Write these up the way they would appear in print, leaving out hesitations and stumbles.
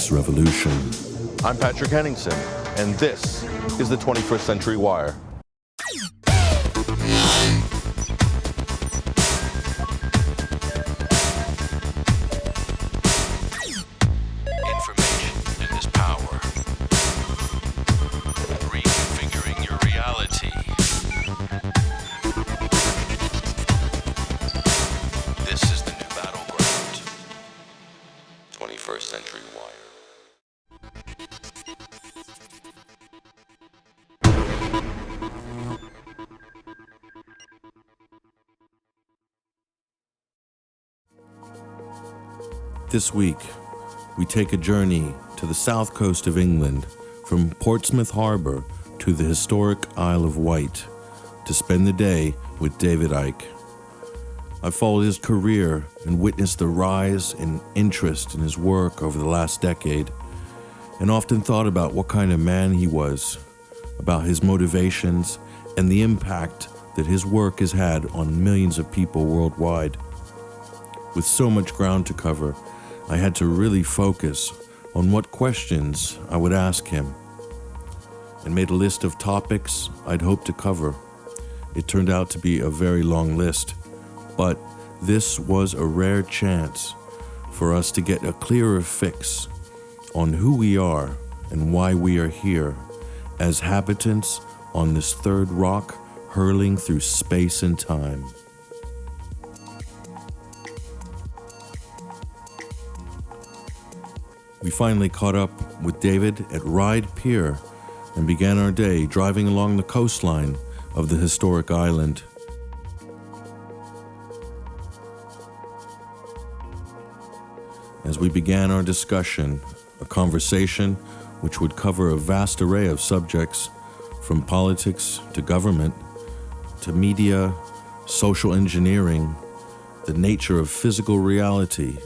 next revolution. I'm Patrick Henningsen, and this is the 21st Century Wire. Information is power. Reconfiguring your reality. This is the new battleground. 21st Century Wire. This week, we take a journey to the south coast of England, from Portsmouth Harbour to the historic Isle of Wight, to spend the day with David Icke. I've followed his career and witnessed the rise in interest in his work over the last decade, and often thought about what kind of man he was, about his motivations, and the impact that his work has had on millions of people worldwide. With so much ground to cover, I had to really focus on what questions I would ask him, and made a list of topics I'd hoped to cover. It turned out to be a very long list, but this was a rare chance for us to get a clearer fix on who we are and why we are here as habitants on this third rock hurling through space and time. We finally caught up with David at Ryde Pier and began our day driving along the coastline of the historic island. As we began our discussion, a conversation which would cover a vast array of subjects, from politics to government, to media, social engineering, the nature of physical reality,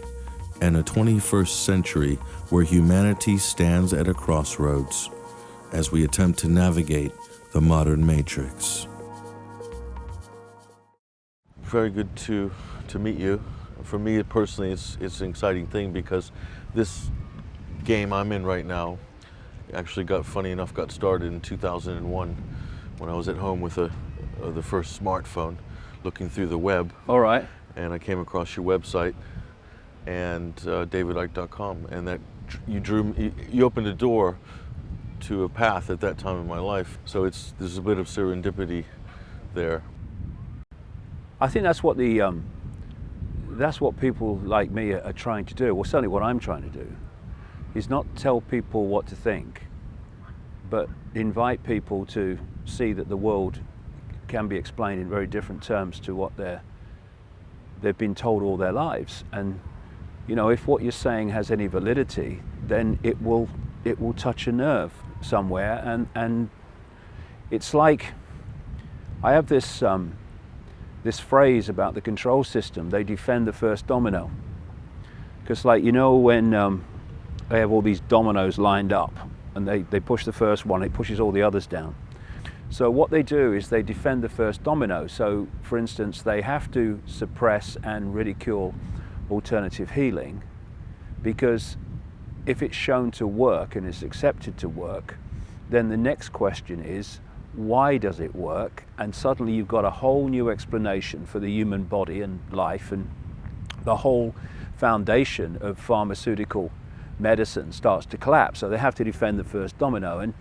and a 21st century where humanity stands at a crossroads as we attempt to navigate the modern matrix. Very good to meet you. For me personally, it's an exciting thing because this game I'm in right now actually got started in 2001 when I was at home with the first smartphone looking through the web. All right. And I came across your website and davidicke.com, and that you opened a door to a path at that time in my life. So there's a bit of serendipity there. I think that's what people like me are trying to do. Well, certainly what I'm trying to do is not tell people what to think, but invite people to see that the world can be explained in very different terms to what they've been told all their lives. And you know, if what you're saying has any validity, then it will touch a nerve somewhere. And it's like, I have this phrase about the control system: they defend the first domino. Because, like, you know, when they have all these dominoes lined up and they push the first one, it pushes all the others down. So what they do is they defend the first domino. So, for instance, they have to suppress and ridicule alternative healing, because if it's shown to work and is accepted to work, then the next question is, why does it work? And suddenly you've got a whole new explanation for the human body and life, and the whole foundation of pharmaceutical medicine starts to collapse. So they have to defend the first domino. And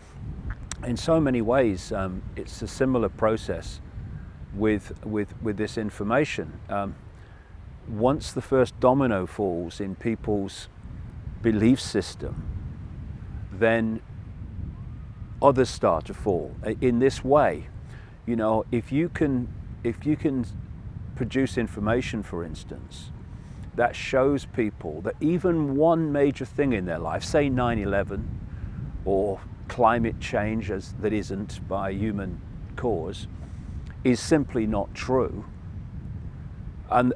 in so many ways, it's a similar process with this information. Once the first domino falls in people's belief system, then others start to fall in this way. You know, if you can produce information, for instance, that shows people that even one major thing in their life, say 9/11 or climate change that isn't by human cause, is simply not true, and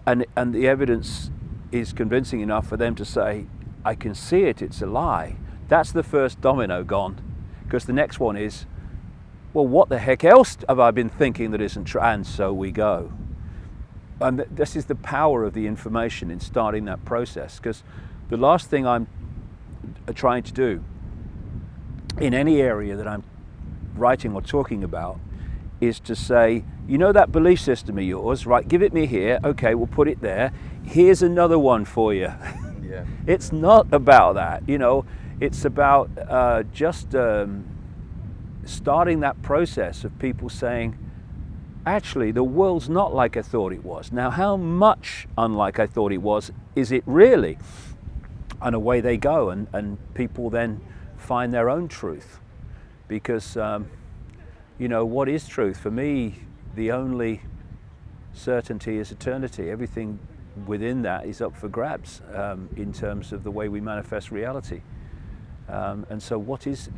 the evidence is convincing enough for them to say, I can see it, it's a lie. That's the first domino gone. Because the next one is, well, what the heck else have I been thinking that isn't true? And so we go. And this is the power of the information in starting that process. Because the last thing are trying to do in any area that I'm writing or talking about is to say, you know that belief system of yours, right, give it me here, okay, we'll put it there, here's another one for you. Yeah. It's not about that, you know, it's about just starting that process of people saying, actually, the world's not like I thought it was. Now, how much unlike I thought it was, is it really? And away they go, and people then find their own truth. Because, you know, what is truth? For me, the only certainty is eternity. Everything within that is up for grabs in terms of the way we manifest reality. And so what is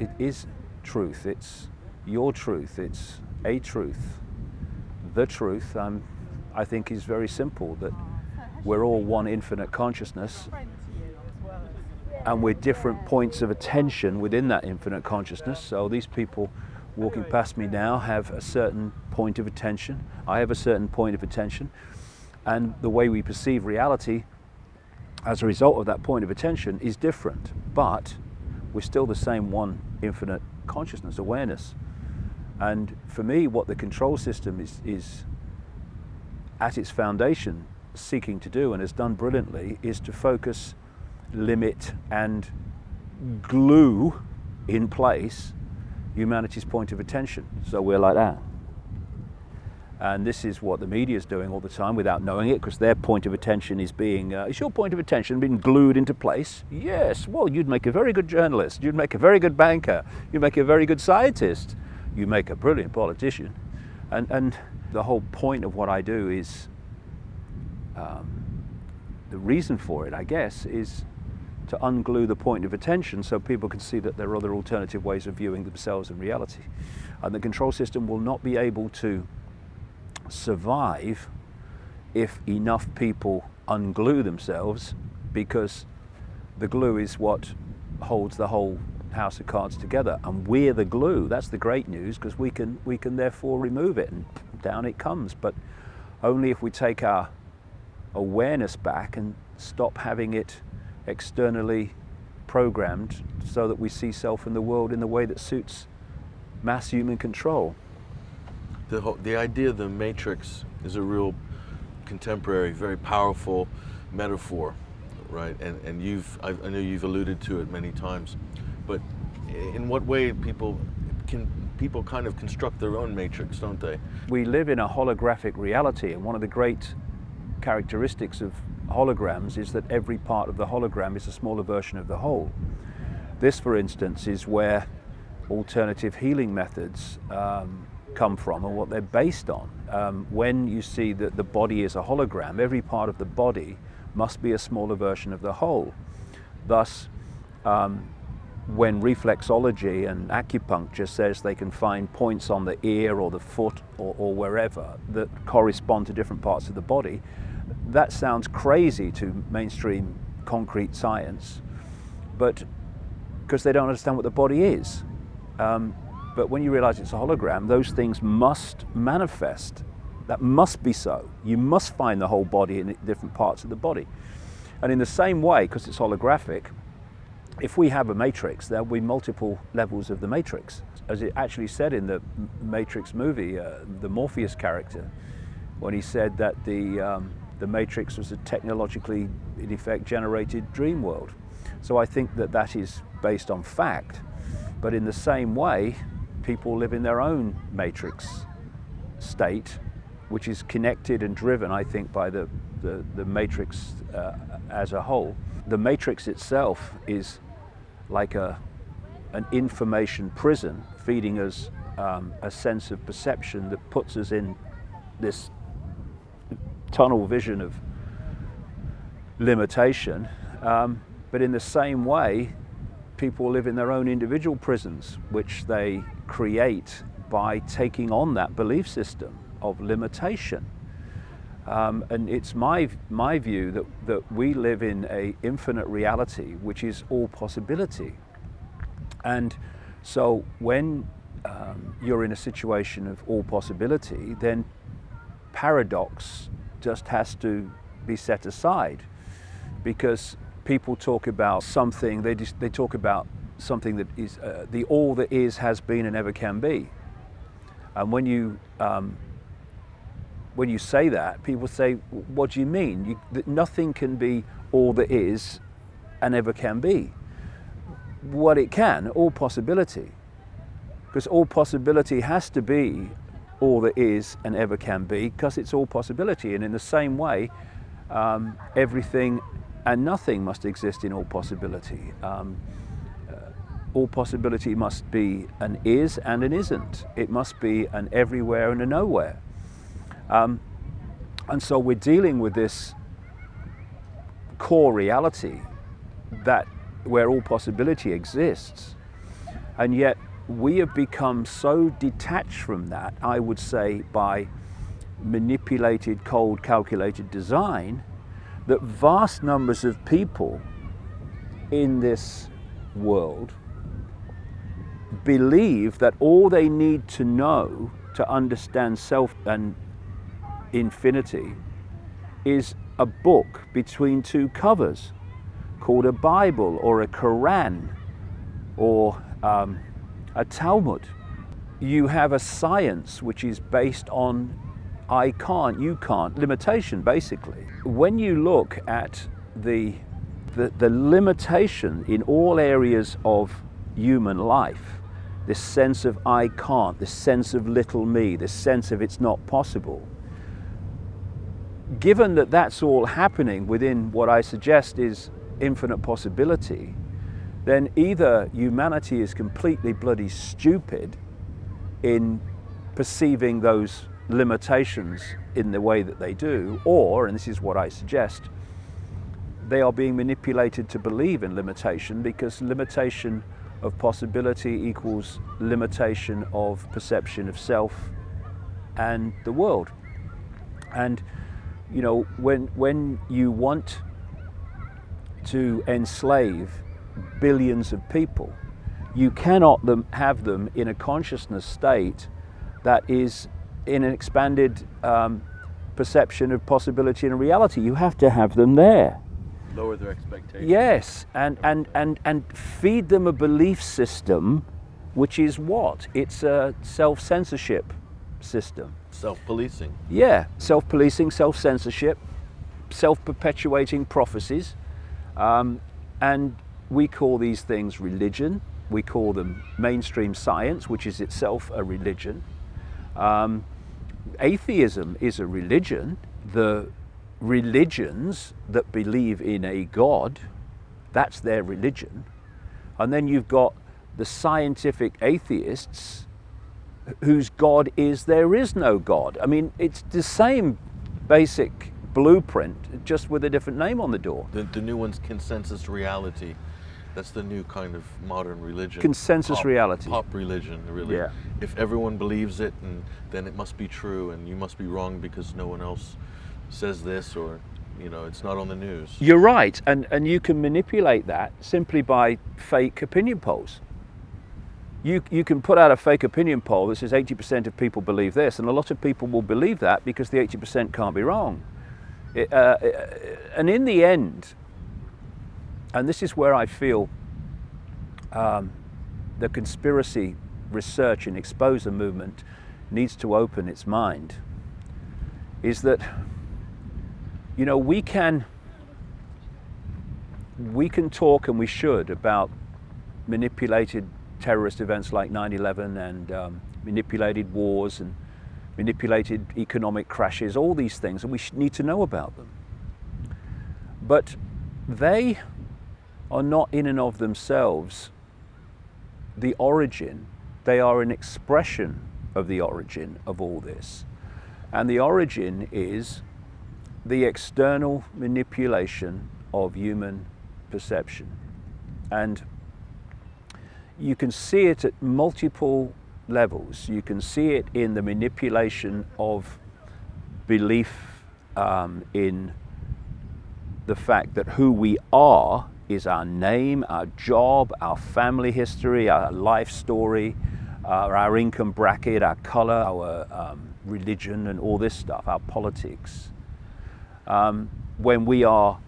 truth? It's your truth, it's a truth. The truth, I think, is very simple, that we're all one infinite consciousness, and we're different points of attention within that infinite consciousness. So these people walking past me now have a certain point of attention. I have a certain point of attention. And the way we perceive reality as a result of that point of attention is different. But we're still the same one infinite consciousness, awareness. And for me, what the control system is at its foundation seeking to do, and has done brilliantly, is to focus, limit, and glue in place humanity's point of attention. So we're like that. And this is what the media is doing all the time without knowing it, because their point of attention is being, is your point of attention being glued into place? Yes. Well, you'd make a very good journalist. You'd make a very good banker. You'd make a very good scientist. You make a brilliant politician. And the whole point of what I do is, the reason for it, I guess, is to unglue the point of attention so people can see that there are other alternative ways of viewing themselves in reality. And the control system will not be able to survive if enough people unglue themselves, because the glue is what holds the whole house of cards together, and we're the glue. That's the great news, because we can therefore remove it, and down it comes. But only if we take our awareness back and stop having it externally programmed so that we see self in the world in the way that suits mass human control. The idea of the matrix is a real contemporary, very powerful metaphor, right? And I know you've alluded to it many times, but in what way people kind of construct their own matrix, don't they? We live in a holographic reality, and one of the great characteristics of holograms is that every part of the hologram is a smaller version of the whole. This, for instance, is where alternative healing methods come from and what they're based on. When you see that the body is a hologram, every part of the body must be a smaller version of the whole. Thus, when reflexology and acupuncture says they can find points on the ear or the foot or wherever that correspond to different parts of the body, that sounds crazy to mainstream concrete science, but because they don't understand what the body is. But when you realize it's a hologram, those things must manifest. That must be so. You must find the whole body in different parts of the body. And in the same way, because it's holographic, if we have a matrix, there will be multiple levels of the matrix. As it actually said in the Matrix movie, the Morpheus character, when he said that the matrix was a technologically, in effect, generated dream world. So I think that that is based on fact. But in the same way, people live in their own matrix state, which is connected and driven, I think, by the matrix as a whole. The matrix itself is like an information prison, feeding us a sense of perception that puts us in this tunnel vision of limitation. But in the same way, people live in their own individual prisons, which they create by taking on that belief system of limitation. And it's my view that we live in an infinite reality, which is all possibility. And so when you're in a situation of all possibility, then paradox just has to be set aside, because people talk about something, they talk about something that is the all that is, has been, and ever can be. And when you say that, people say, what do you mean? That nothing can be all that is and ever can be. What it can, all possibility. Because all possibility has to be all that is and ever can be, because it's all possibility. And in the same way, everything and nothing must exist in all possibility. All possibility must be an is and an isn't. It must be an everywhere and a nowhere. And so we're dealing with this core reality that where all possibility exists, and yet we have become so detached from that, I would say, by manipulated, cold, calculated design, that vast numbers of people in this world believe that all they need to know to understand self and infinity is a book between two covers called a Bible or a Quran or a Talmud. You have a science which is based on I can't, you can't, limitation basically. When you look at the limitation in all areas of human life, this sense of I can't, this sense of little me, this sense of it's not possible, given that that's all happening within what I suggest is infinite possibility, then either humanity is completely bloody stupid in perceiving those limitations in the way that they do, or, and this is what I suggest, they are being manipulated to believe in limitation, because limitation of possibility equals limitation of perception of self and the world. And you know, when you want to enslave billions of people, you cannot have them in a consciousness state that is in an expanded perception of possibility and reality. You have to have them there. Lower their expectations. Yes, and feed them a belief system, which is what? It's a self-censorship system. Self-policing. Yeah, self-policing, self-censorship, self-perpetuating prophecies. And we call these things religion. We call them mainstream science, which is itself a religion. Atheism is a religion. The religions that believe in a God, that's their religion. And then you've got the scientific atheists whose God is there is no God. I mean, it's the same basic blueprint, just with a different name on the door. The new one's consensus reality. That's the new kind of modern religion. Consensus reality. Pop religion, really. Yeah. If everyone believes it, and then it must be true, and you must be wrong because no one else says this, or it's not on the news. You're right, and you can manipulate that simply by fake opinion polls. You can put out a fake opinion poll that says 80% of people believe this, and a lot of people will believe that because the 80% can't be wrong. And in the end, and this is where I feel the conspiracy research and exposure movement needs to open its mind, is that we can talk, and we should, about manipulated terrorist events like 9/11 and manipulated wars and manipulated economic crashes, all these things, and we need to know about them. But they are not in and of themselves the origin. They are an expression of the origin of all this. And the origin is the external manipulation of human perception. And you can see it at multiple levels. You can see it in the manipulation of belief in the fact that who we are is our name, our job, our family history, our life story, our income bracket, our color, our religion, and all this stuff, our politics. When we are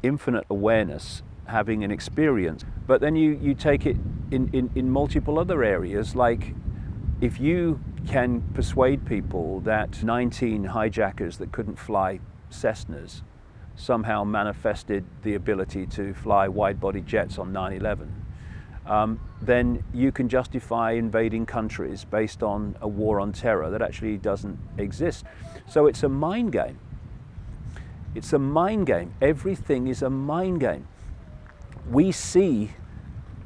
infinite awareness, having an experience. But then you take it in multiple other areas, like if you can persuade people that 19 hijackers that couldn't fly Cessnas somehow manifested the ability to fly wide-body jets on 9/11, then you can justify invading countries based on a war on terror that actually doesn't exist. So it's a mind game. It's a mind game. Everything is a mind game. We see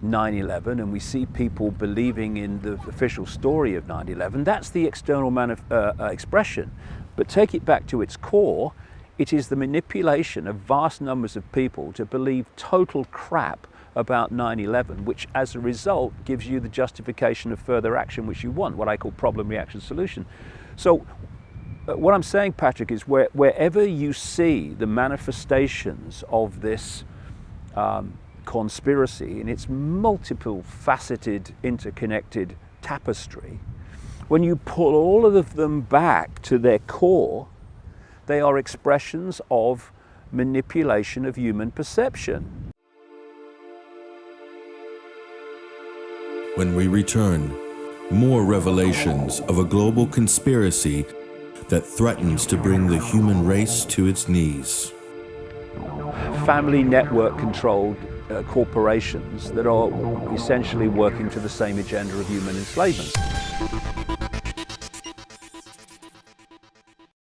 9/11 and we see people believing in the official story of 9/11. That's the external expression. But take it back to its core, it is the manipulation of vast numbers of people to believe total crap about 9/11, which as a result gives you the justification of further action which you want, what I call problem, reaction, solution. So what I'm saying, Patrick, is wherever you see the manifestations of this conspiracy in its multiple faceted, interconnected tapestry, when you pull all of them back to their core, they are expressions of manipulation of human perception. When we return, more revelations of a global conspiracy that threatens to bring the human race to its knees. Family network controlled corporations that are essentially working to the same agenda of human enslavement.